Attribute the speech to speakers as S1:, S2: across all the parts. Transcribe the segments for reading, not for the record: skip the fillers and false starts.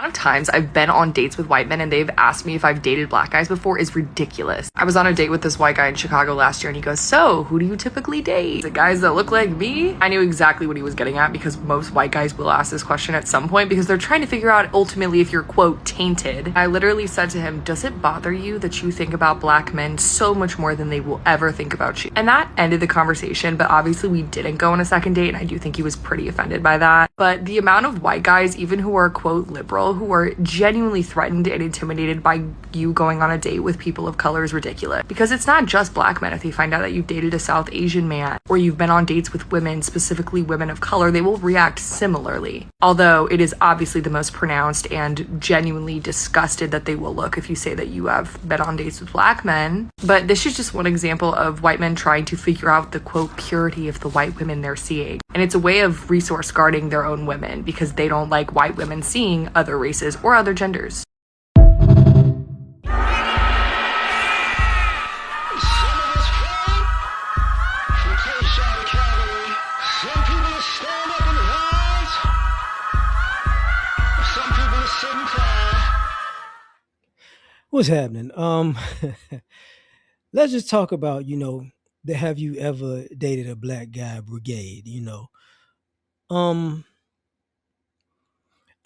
S1: Amount of times I've been on dates with white men and they've asked me if I've dated black guys before is ridiculous. I was on a date with this white guy in Chicago last year and he goes, "So, who do you typically date? The guys that look like me?" I knew exactly what he was getting at because most white guys will ask this question at some point because they're trying to figure out ultimately if you're, quote, tainted. I literally said to him, "Does it bother you that you think about black men so much more than they will ever think about you?" And that ended the conversation, but obviously we didn't go on a second date and I do think he was pretty offended by that. But the amount of white guys, even who are, quote, liberal, who are genuinely threatened and intimidated by you going on a date with people of color is ridiculous. Because it's not just black men. If they find out that you've dated a South Asian man or you've been on dates with women, specifically women of color, they will react similarly. Although it is obviously the most pronounced and genuinely disgusted that they will look if you say that you have been on dates with black men. But this is just one example of white men trying to figure out the, quote, purity of the white women they're seeing. And it's a way of resource guarding their own women because they don't like white women seeing other races or other genders.
S2: What's happening? Let's just talk about, the have you ever dated a black guy brigade. Um,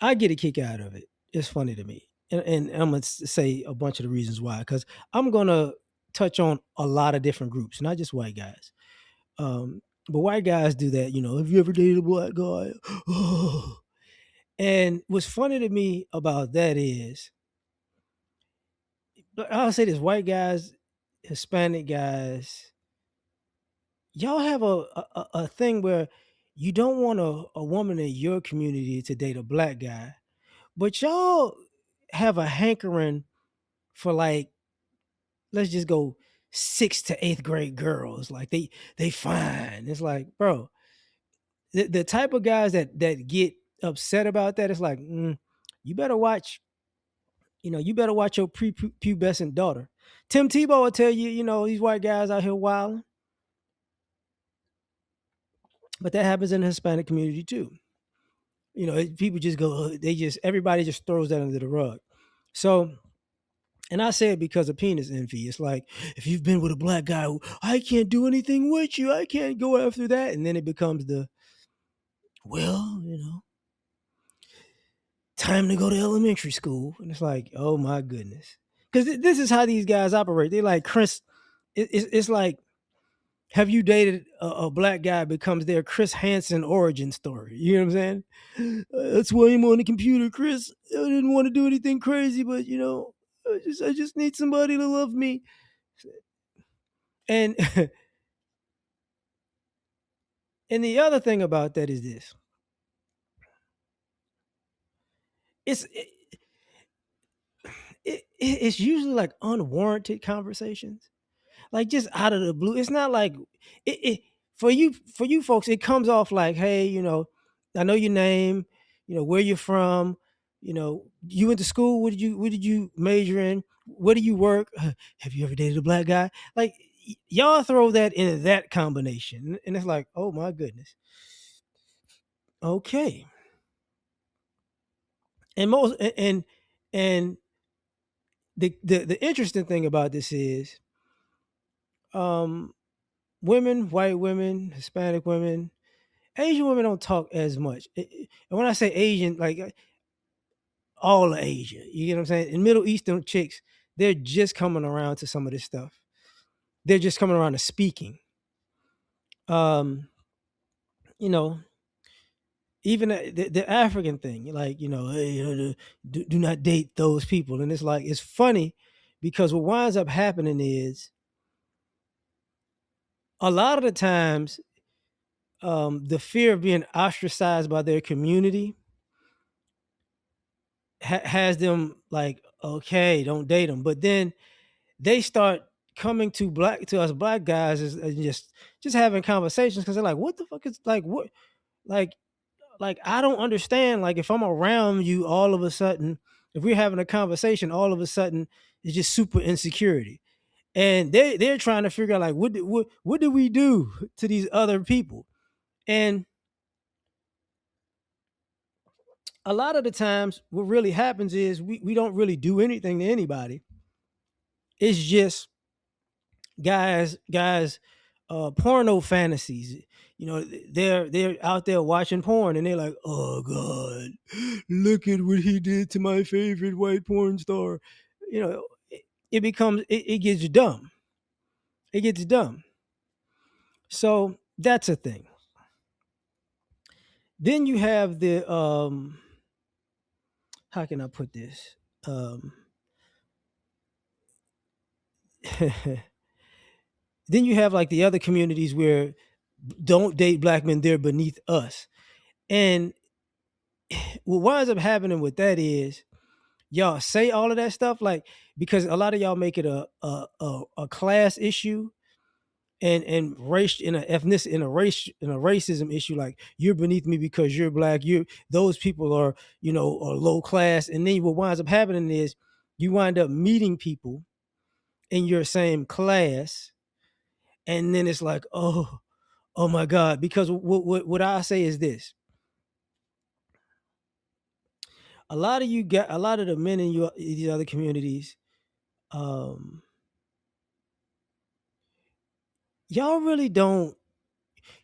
S2: I get a kick out of it. It's funny to me. And I'm gonna say a bunch of the reasons why, because I'm gonna touch on a lot of different groups, not just white guys. But white guys do that. Have you ever dated a black guy? And what's funny to me about that is, I'll say this: white guys, Hispanic guys, y'all have a thing where you don't want a woman in your community to date a black guy, but y'all have a hankering for, like, let's just go sixth to eighth grade girls. Like they fine. It's like, bro, the type of guys that get upset about that, it's like, you better watch, you better watch your prepubescent daughter. Tim Tebow will tell you, these white guys out here wilding, but that happens in the Hispanic community too. People just go, everybody just throws that under the rug. So, and I say it because of penis envy. It's like, if you've been with a black guy, I can't do anything with you. I can't go after that. And then it becomes well, time to go to elementary school. And it's like, oh my goodness. Because this is how these guys operate. They like Chris. It's like, have you dated a black guy becomes their Chris Hansen origin story. You know what I'm saying? That's why I'm on the computer, Chris. I didn't want to do anything crazy, but I just need somebody to love me. And and the other thing about that is this. It's it's usually like unwarranted conversations. Like, just out of the blue. It's not like it for you folks, it comes off like, hey, I know your name, where you're from, you went to school, what did you major in, where do you work, have you ever dated a black guy? Like, y'all throw that into that combination, and it's like, oh my goodness. Okay. And most and the interesting thing about this is, um women, white women, Hispanic women, Asian women don't talk as much. And when I say Asian, like, all of Asia, you get what I'm saying? And Middle Eastern chicks, they're just coming around to some of this stuff. They're just coming around to speaking. Um, you know, even the African thing, like, hey, do not date those people. And it's like, it's funny because what winds up happening is, a lot of the times, the fear of being ostracized by their community has them like, okay, don't date them. But then they start coming to us black guys, as just having conversations, because they're like, what the fuck is, like, what, like like I don't understand. Like, if I'm around you, all of a sudden, if we're having a conversation, all of a sudden it's just super insecurity. And they're trying to figure out, like, what did we do to these other people? And A lot of the times what really happens is we don't really do anything to anybody. It's just guys porno fantasies. You know, they're out there watching porn and they're like, oh god, look at what he did to my favorite white porn star. You know, it becomes it gets dumb. It gets dumb. So that's a thing. Then you have the how can I put this? Then you have like the other communities where don't date black men, they're beneath us. And what winds up happening with that is y'all say all of that stuff like because a lot of y'all make it a class issue and race in a ethnic in a racism issue, like you're beneath me because you're black, you those people are, you know, are low class. And then what winds up happening is you wind up meeting people in your same class, and then it's like, oh my god, because what I say is this: a lot of the men in these other communities, um y'all really don't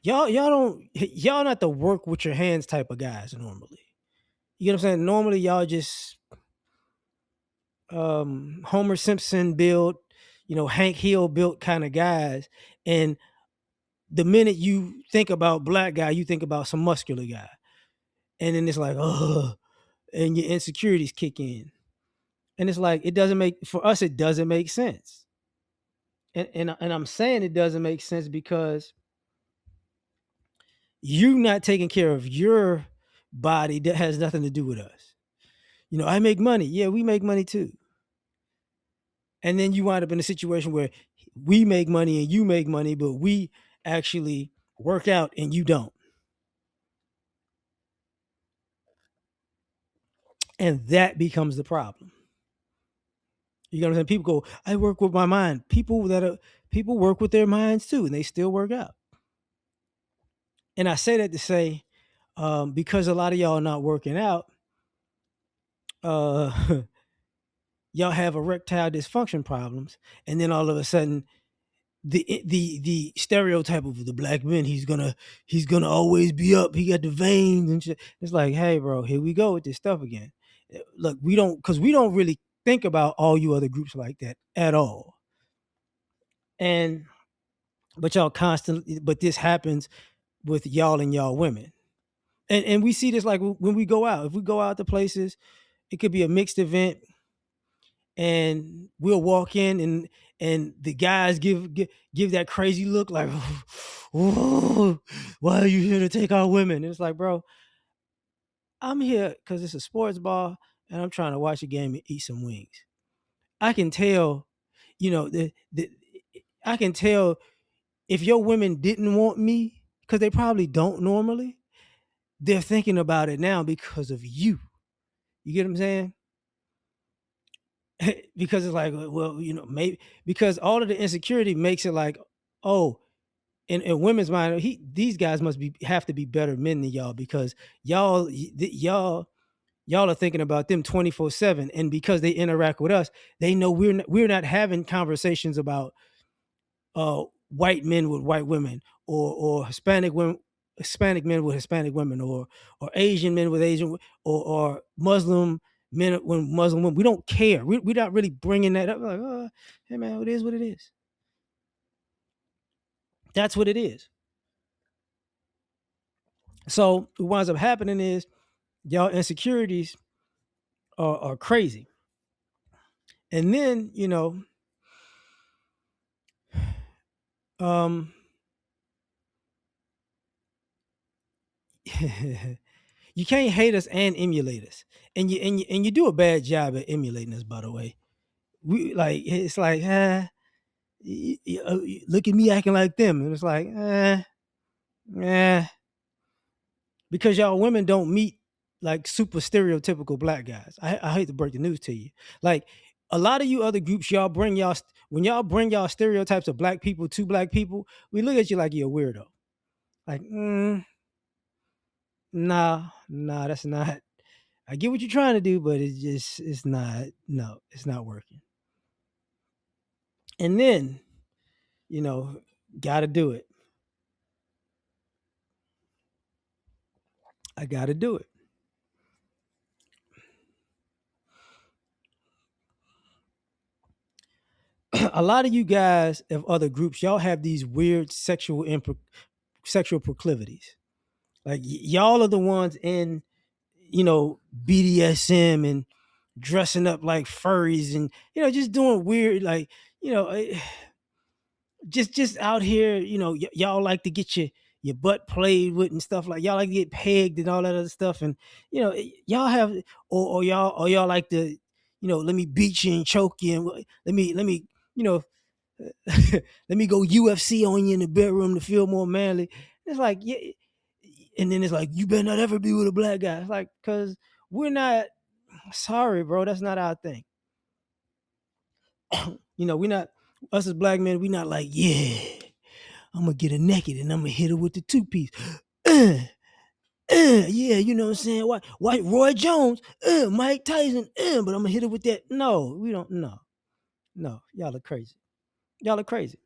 S2: y'all not the work with your hands type of guys normally. You know what I'm saying? Normally y'all just Homer Simpson built, you know, Hank Hill built kind of guys. And the minute you think about black guy, you think about some muscular guy. And then it's like, oh, and your insecurities kick in. And it's like it doesn't make for us, it doesn't make sense. And I'm saying it doesn't make sense because you not taking care of your body that has nothing to do with us. You know, I make money. Yeah, we make money too. And then you wind up in a situation where we make money and you make money, but we actually work out and you don't. And that becomes the problem. You know what I'm saying? People go, I work with my mind. People work with their minds too, and they still work out. And I say that to say, because a lot of y'all are not working out, uh, y'all have erectile dysfunction problems, and then all of a sudden the stereotype of the black man, he's gonna always be up, he got the veins and shit. It's like, hey bro, here we go with this stuff again. Look, we don't really think about all you other groups like that at all. And but y'all constantly, but this happens with y'all and y'all women. And we see this like when we go out. If we go out to places, it could be a mixed event, and we'll walk in and the guys give that crazy look like, oh, why are you here to take our women? And it's like, bro, I'm here because it's a sports bar and I'm trying to watch a game and eat some wings. I can tell, you know, I can tell if your women didn't want me, because they probably don't normally, they're thinking about it now because of you. You get what I'm saying? Because it's like, well, you know, maybe because all of the insecurity makes it like, oh, in women's mind, these guys must be have to be better men than y'all because y'all are thinking about them 24/7, and because they interact with us, they know we're not having conversations about white men with white women, or Hispanic men with Hispanic women, or Asian men with Asian, or Muslim men when Muslim women. We don't care. We're not really bringing that up. Like, oh, hey man, it is what it is. That's what it is. So what winds up happening is y'all insecurities are crazy. And then, you know, um you can't hate us and emulate us. And you do a bad job at emulating us, by the way. We like it's like, look at me acting like them. And it's like, eh, because y'all women don't meet like super stereotypical black guys. I hate to break the news to you. Like a lot of you other groups, y'all bring y'all when y'all bring y'all stereotypes of black people to black people, we look at you like you're a weirdo. Like, nah, that's not. I get what you're trying to do, but it's not. No, it's not working. And then, you know, got to do it. I got to do it. A lot of you guys of other groups, y'all have these weird sexual proclivities. Like y'all are the ones in, BDSM and dressing up like furries and just doing weird you know eh, just out here. Y'all like to get your butt played with and stuff, like y'all like to get pegged and all that other stuff, and y'all have, or y'all like to, let me beat you and choke you, and let me you know let me go UFC on you in the bedroom to feel more manly. It's like, yeah, and then it's like, you better not ever be with a black guy. It's like, because we're not. Sorry, bro, that's not our thing. We're not, us as black men. We're not like, yeah, I'm gonna get her naked and I'm gonna hit her with the two piece. Yeah, you know what I'm saying? White Roy Jones, Mike Tyson, but I'm gonna hit her with that. No, we don't. No, no, y'all are crazy. Y'all are crazy.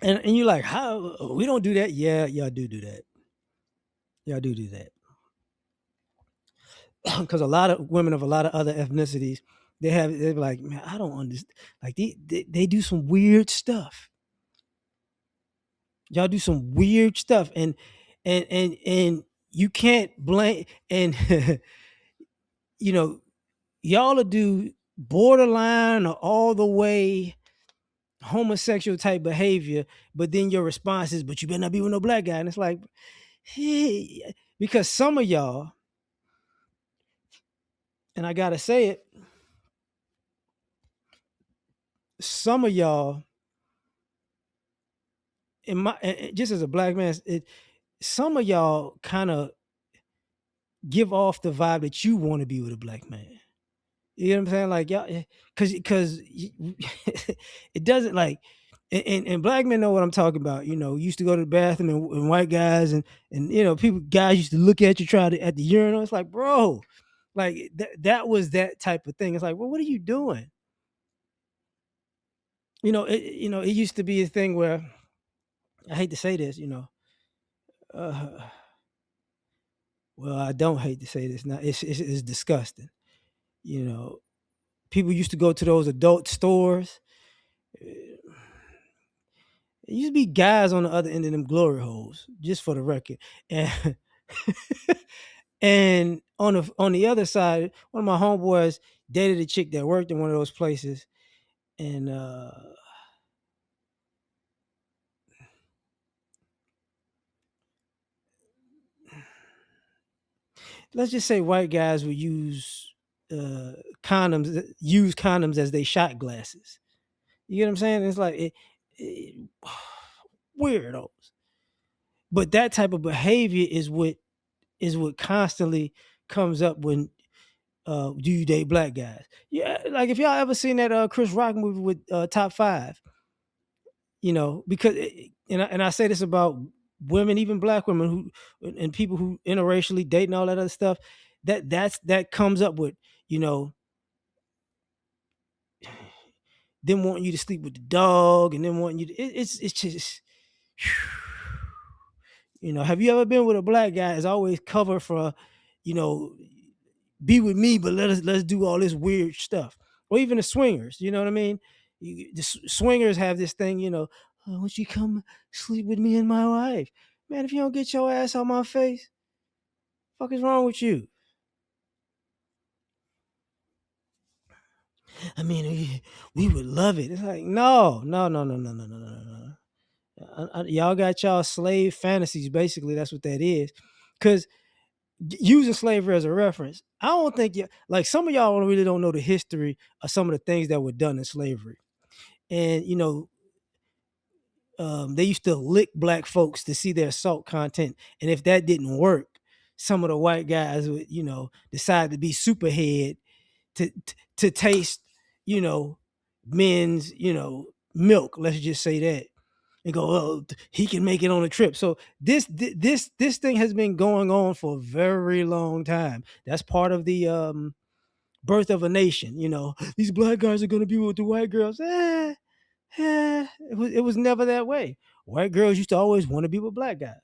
S2: And you're like, how we don't do that? Yeah, y'all do that. Y'all do that. Because a lot of women of a lot of other ethnicities, they're like, man, I don't understand. Like they do some weird stuff. Y'all do some weird stuff, and you can't blame, and you know y'all will do borderline or all the way homosexual type behavior, but then your response is, but you better not be with no black guy. And it's like, hey, because some of y'all, and I gotta say it, some of y'all, in my just as a black man, some of y'all kind of give off the vibe that you want to be with a black man. You know what I'm saying? Like y'all, because it doesn't like, and black men know what I'm talking about. Used to go to the bathroom, and white guys and people, guys used to look at you, try to at the urinal. It's like, bro, like that was that type of thing. It's like, well, what are you doing? It used to be a thing where, I hate to say this, uh, well, I don't hate to say this now. It's disgusting. You know, People used to go to those adult stores. It used to be guys on the other end of them glory holes, just for the record. And and on the other side, one of my homeboys dated a chick that worked in one of those places. And let's just say white guys would uh, use condoms as they shot glasses. You get what I'm saying? It's like it weirdos. But that type of behavior is what constantly comes up when do you date black guys? Yeah, like if y'all ever seen that Chris Rock movie with Top Five, because and I say this about women, even black women who and people who interracially date and all that other stuff, that comes up with, you know them wanting you to sleep with the dog, and then wanting you to, it's just have you ever been with a black guy? It's always cover for, you know be with me, but let's do all this weird stuff. Or even the swingers, you know what I mean? The swingers have this thing, "Oh, won't you come sleep with me and my wife?" Man, if you don't get your ass on my face, fuck is wrong with you? I mean, we would love it. It's like, no, no, no, no, no, no, no, no, no. Y'all got y'all slave fantasies. Basically, that's what that is. Because using slavery as a reference, I don't think you, like, some of y'all really don't know the history of some of the things that were done in slavery. And they used to lick black folks to see their salt content, and if that didn't work, some of the white guys would, decide to be superhead to taste, you know men's, milk. Let's just say that. and go, oh, he can make it on a trip. So this thing has been going on for a very long time. That's part of the birth of a nation. These black guys are going to be with the white girls. It was never that way. White girls used to always want to be with black guys.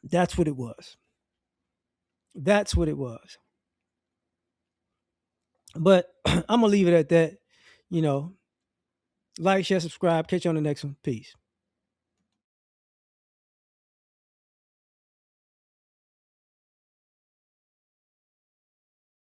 S2: That's what it was. That's what it was. But I'm gonna leave it at that. You know, like, share, subscribe. Catch you on the next one. Peace.